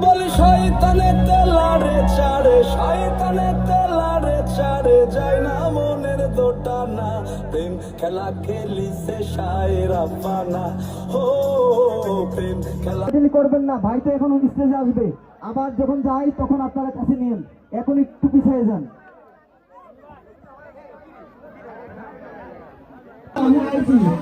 বলি শয়তানে তেলারে চারে, শয়তানে তেলারে চারে, যায় না মনের দোটানা, প্রেম খেলা খেলিছে শায়েরা পানা। ও প্রেম খেলা করবেন না, ভাই তো এখন স্টেজে আসবে, আবার যখন যাই তখন আপনারা কাছে নিন, এখন একটু পিছিয়ে যান। আমি আইছি না